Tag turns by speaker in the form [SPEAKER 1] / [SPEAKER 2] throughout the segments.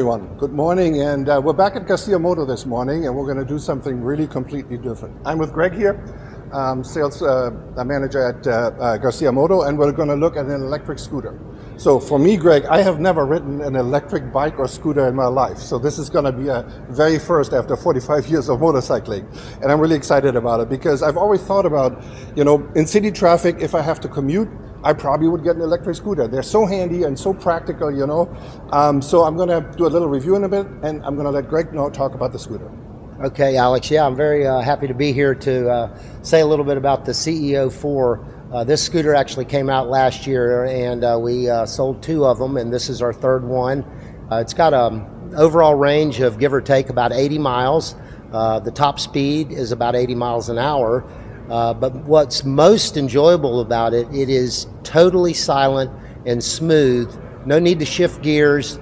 [SPEAKER 1] everyone. Good morning, and we're back at Garcia Moto this morning, and we're going to do something really completely different. I'm with Greg here, sales manager at Garcia Moto, and we're going to look at an electric scooter. So for me, Greg, I have never ridden an electric bike or scooter in my life, so this is going to be a very first after 45 years of motorcycling, and I'm really excited about it because I've always thought about, in city traffic, if I have to commute, I probably would get an electric scooter. They're so handy and so practical, So I'm going to do a little review in a bit, and I'm going to let Greg talk about the scooter.
[SPEAKER 2] Okay, Alex. Yeah, I'm very happy to be here to say a little bit about the CE-04. This scooter actually came out last year, and we sold 2 of them, and this is our 3rd one. It's got an overall range of give or take about 80 miles. The top speed is about 80 miles an hour. But what's most enjoyable about it, it is totally silent and smooth. No need to shift gears,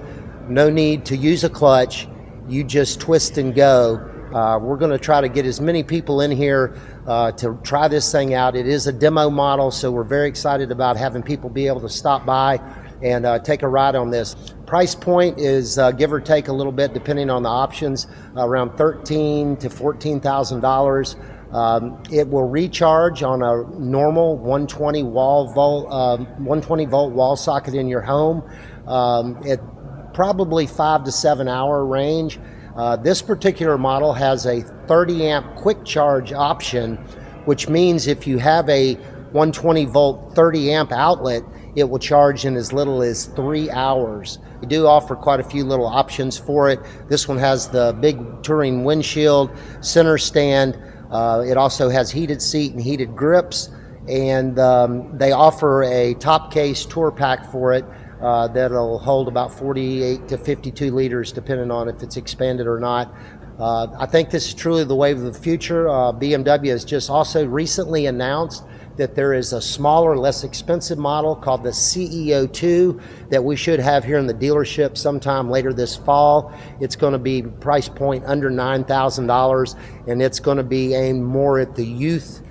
[SPEAKER 2] no need to use a clutch. You just twist and go. We're going to try to get as many people in here to try this thing out. It is a demo model, so we're very excited about having people be able to stop by and take a ride on this. Price point is give or take a little bit depending on the options, around $13,000 to $14,000. It will recharge on a normal 120 volt wall socket in your home at probably 5 to 7 hour range. This particular model has a 30 amp quick charge option, which means if you have a 120 volt 30 amp outlet, it will charge in as little as 3 hours. We do offer quite a few little options for it. This one has the big touring windshield, center stand. It also has heated seat and heated grips, and they offer a top case tour pack for it that'll hold about 48 to 52 liters depending on if it's expanded or not. I think this is truly the wave of the future. BMW has just also recently announced that there is a smaller, less expensive model called the CE-02 that we should have here in the dealership sometime later this fall. It's going to be price point under $9,000, and it's going to be aimed more at the youth,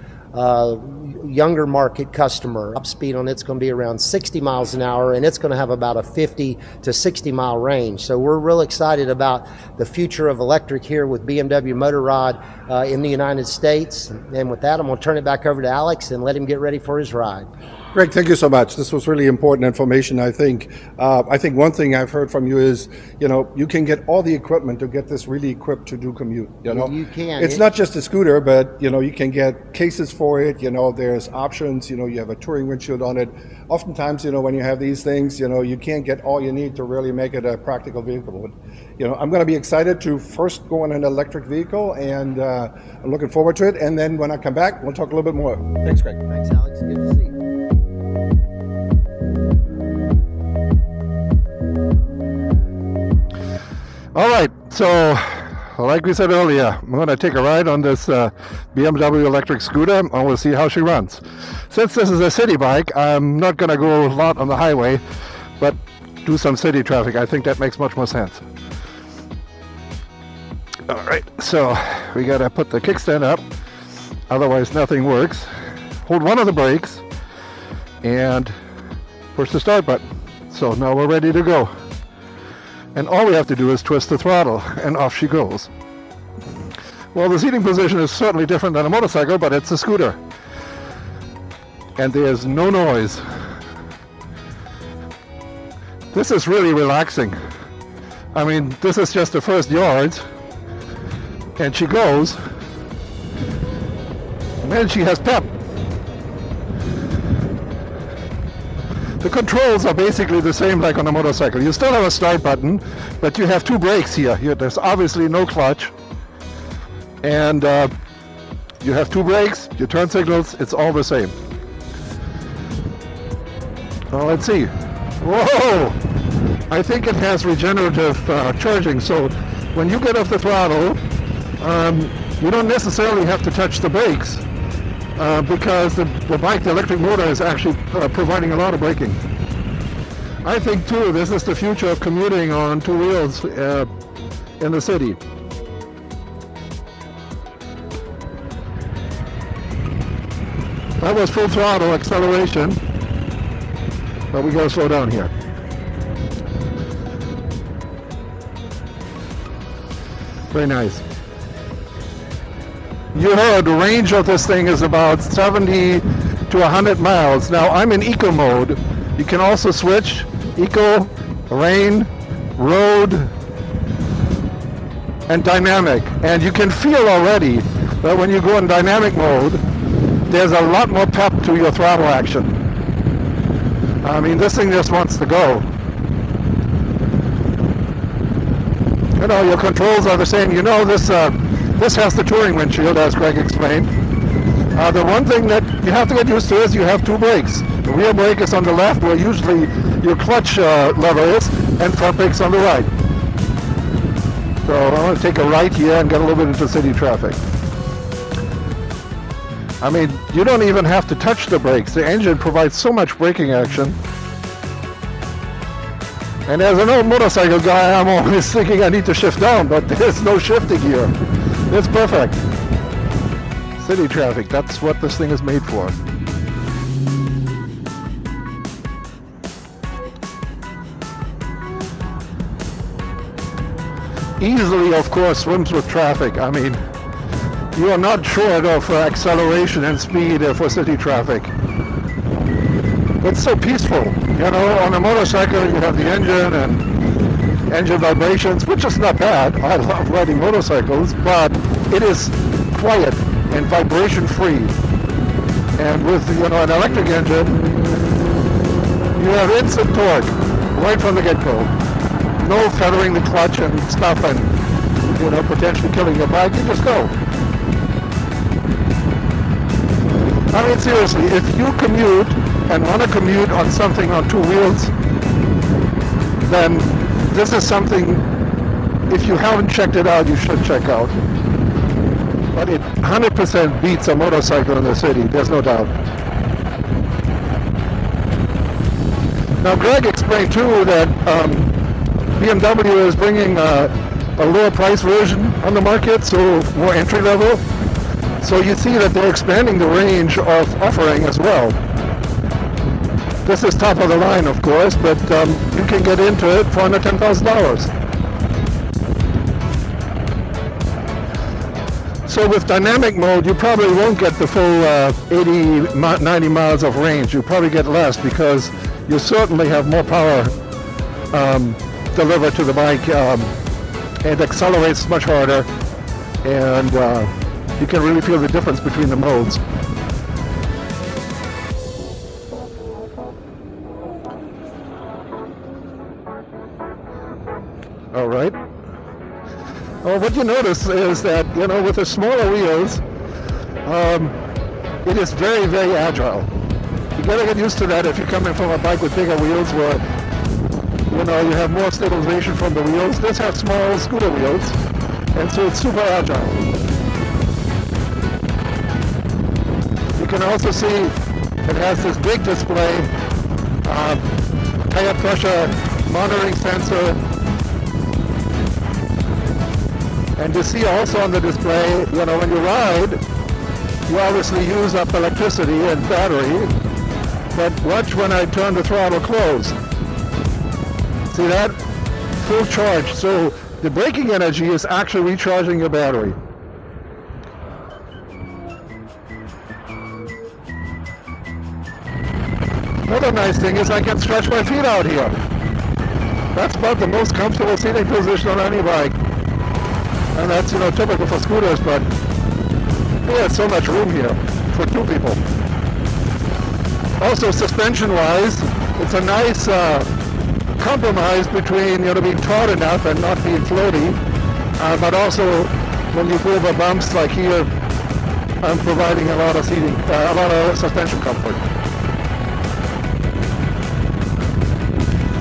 [SPEAKER 2] younger market customer. Top speed on it's going to be around 60 miles an hour, and it's going to have about a 50 to 60 mile range. So we're real excited about the future of electric here with BMW Motorrad in the United States. And with that, I'm going to turn it back over to Alex and let him get ready for his ride.
[SPEAKER 1] Greg, thank you so much. This was really important information, I think. I think one thing I've heard from you is, you can get all the equipment to get this really equipped to do commute.
[SPEAKER 2] You can.
[SPEAKER 1] It's not just a scooter, but, you can get cases for it. There's options. You have a touring windshield on it. Oftentimes, when you have these things, you can't get all you need to really make it a practical vehicle. But, I'm going to be excited to first go on an electric vehicle, and I'm looking forward to it. And then when I come back, we'll talk a little bit more. Thanks, Greg.
[SPEAKER 2] Thanks, Alex. Good to see you.
[SPEAKER 3] All right, so like we said earlier, I'm going to take a ride on this BMW electric scooter, and we'll see how she runs. Since this is a city bike, I'm not going to go a lot on the highway, but do some city traffic. I think that makes much more sense. All right, so we got to put the kickstand up, otherwise nothing works. Hold one of the brakes and push the start button. So now we're ready to go. And all we have to do is twist the throttle, and off she goes. Well, the seating position is certainly different than a motorcycle, but it's a scooter. And there's no noise. This is really relaxing. I mean, this is just the first yards, and she goes, and then she has pep. The controls are basically the same like on a motorcycle. You still have a start button, but you have 2 brakes here. There's obviously no clutch. And you have 2 brakes, your turn signals, it's all the same. Well, let's see. Whoa! I think it has regenerative charging, so when you get off the throttle, you don't necessarily have to touch the brakes. Because the bike, the electric motor, is actually providing a lot of braking. I think too, this is the future of commuting on 2 wheels in the city. That was full throttle acceleration, but we gotta slow down here. Very nice. You heard the range of this thing is about 70 to 100 miles. Now I'm in eco mode. You can also switch eco, rain, road, and dynamic. And you can feel already that when you go in dynamic mode, there's a lot more pep to your throttle action. I mean, this thing just wants to go. You know, your controls are the same. You know, this has the touring windshield, as Greg explained. The one thing that you have to get used to is you have two brakes. The rear brake is on the left, where usually your clutch lever is, and front brake's on the right. So I want to take a right here and get a little bit into city traffic. I mean, you don't even have to touch the brakes. The engine provides so much braking action. And as an old motorcycle guy, I'm always thinking I need to shift down, but there's no shifting here. It's perfect. City traffic, that's what this thing is made for. Easily, of course, swims with traffic. I mean, you are not short of acceleration and speed for city traffic. It's so peaceful. You know, on a motorcycle you have the engine and engine vibrations, which is not bad. I love riding motorcycles, but it is quiet and vibration free. And with, you know, an electric engine, you have instant torque right from the get-go. No feathering the clutch and stuff and, you know, potentially killing your bike. You just go. I mean, seriously, if you commute and want to commute on something on two wheels, then this is something, if you haven't checked it out, you should check out. But it 100% beats a motorcycle in the city, there's no doubt. Now, Greg explained too that BMW is bringing a lower price version on the market, so more entry level. So you see that they're expanding the range of offering as well. This is top of the line, of course, but you can get into it for under $10,000. So with dynamic mode, you probably won't get the full 80, 90 miles of range. You probably get less because you certainly have more power delivered to the bike. It accelerates much harder, and you can really feel the difference between the modes. All right. Well, what you notice is that, you know, with the smaller wheels, it is very, very agile. You gotta get used to that if you're coming from a bike with bigger wheels where, you know, you have more stabilization from the wheels. This has small scooter wheels, and so it's super agile. You can also see it has this big display, tire pressure monitoring sensor, and you see also on the display, you know, when you ride, you obviously use up electricity and battery, but watch when I turn the throttle closed. See that? Full charge. So the braking energy is actually recharging your battery. Another nice thing is I can stretch my feet out here. That's about the most comfortable seating position on any bike. And that's, you know, typical for scooters, but there's so much room here for two people. Also, suspension-wise, it's a nice compromise between, you know, being taut enough and not being floaty, but also when you go over bumps like here, I'm providing a lot of seating, a lot of suspension comfort.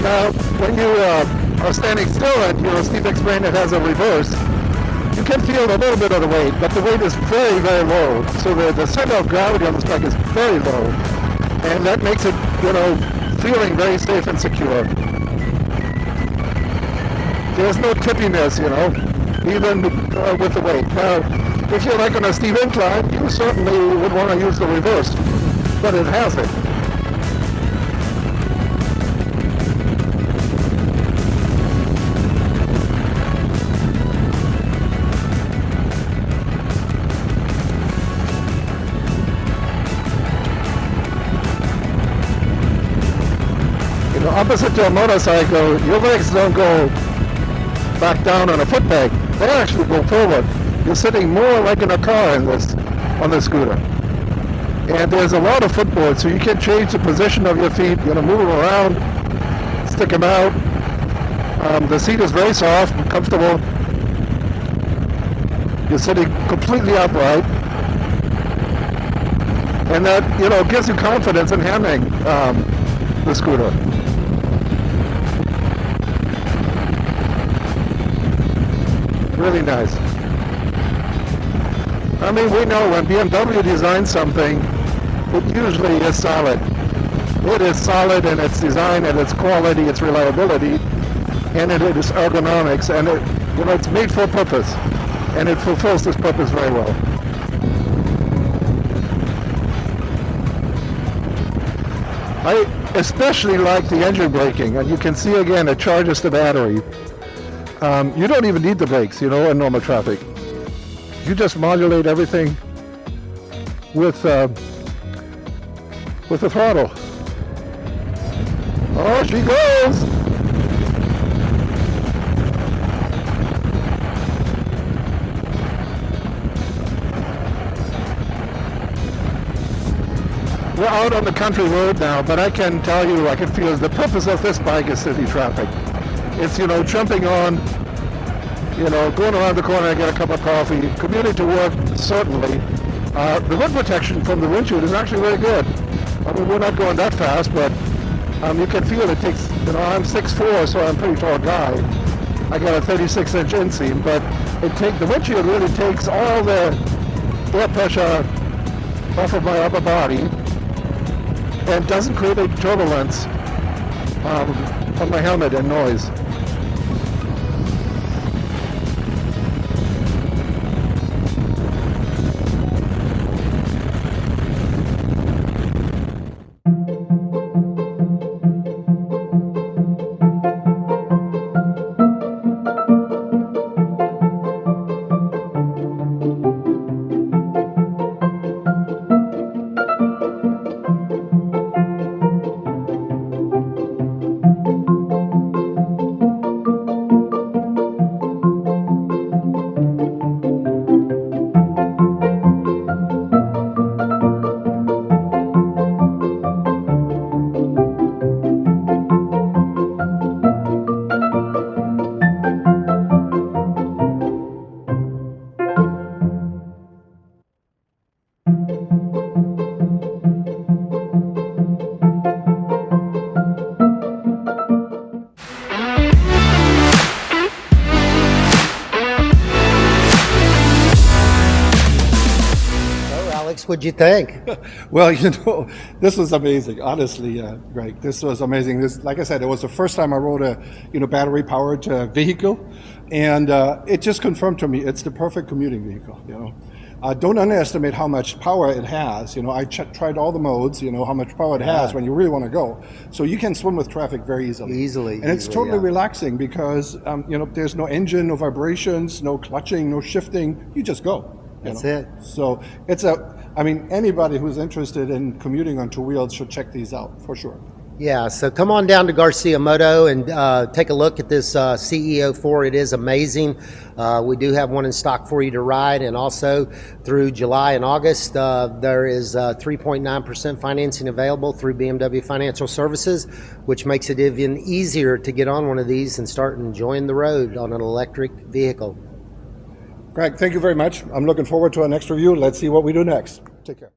[SPEAKER 3] Now, when you are standing still and Steve explained it has a reverse, you can feel a little bit of the weight, but the weight is very, very low. So the center of gravity on this bike is very low, and that makes it, you know, feeling very safe and secure. There's no tippiness, you know, even with the weight. Now, if you're like on a steep incline, you certainly would want to use the reverse, but it has it. opposite to a motorcycle, your legs don't go back down on a foot peg. They actually go forward. You're sitting more like in a car on this scooter. And there's a lot of footboards, so you can change the position of your feet, move them around, stick them out. The seat is very soft and comfortable. You're sitting completely upright. And that, gives you confidence in handling the scooter. Really nice. I mean, we know when BMW designs something, it usually is solid. It is solid in its design and its quality, its reliability, and it is ergonomics, and it's made for a purpose, and it fulfills this purpose very well. I especially like the engine braking, and you can see again it charges the battery. You don't even need the brakes, in normal traffic. You just modulate everything with the throttle. Oh, she goes! We're out on the country road now, but I can tell you, I can feel the purpose of this bike is city traffic. It's, jumping on, going around the corner and get a cup of coffee, commuting to work, certainly. The wind protection from the windshield is actually very good. I mean, we're not going that fast, but you can feel it takes, I'm 6'4", so I'm a pretty tall guy. I got a 36-inch inseam, but the windshield really takes all the air pressure off of my upper body and doesn't create a turbulence on my helmet and noise.
[SPEAKER 2] What'd you think?
[SPEAKER 1] Well, this was amazing. Honestly, Greg, this was amazing. Like I said, it was the first time I rode a, battery-powered vehicle, and it just confirmed to me it's the perfect commuting vehicle. Don't underestimate how much power it has. I tried all the modes. How much power it has when you really want to go. So you can swim with traffic very easily. And it's totally relaxing because there's no engine, no vibrations, no clutching, no shifting. You just go.
[SPEAKER 2] That's it.
[SPEAKER 1] So anybody who's interested in commuting on two wheels should check these out for sure.
[SPEAKER 2] Yeah, so come on down to Garcia Moto and take a look at this CE-04. It is amazing. We do have one in stock for you to ride, and also through July and August, there is 3.9% financing available through BMW Financial Services, which makes it even easier to get on one of these and start enjoying the road on an electric vehicle.
[SPEAKER 1] Greg, thank you very much. I'm looking forward to our next review. Let's see what we do next. Take care.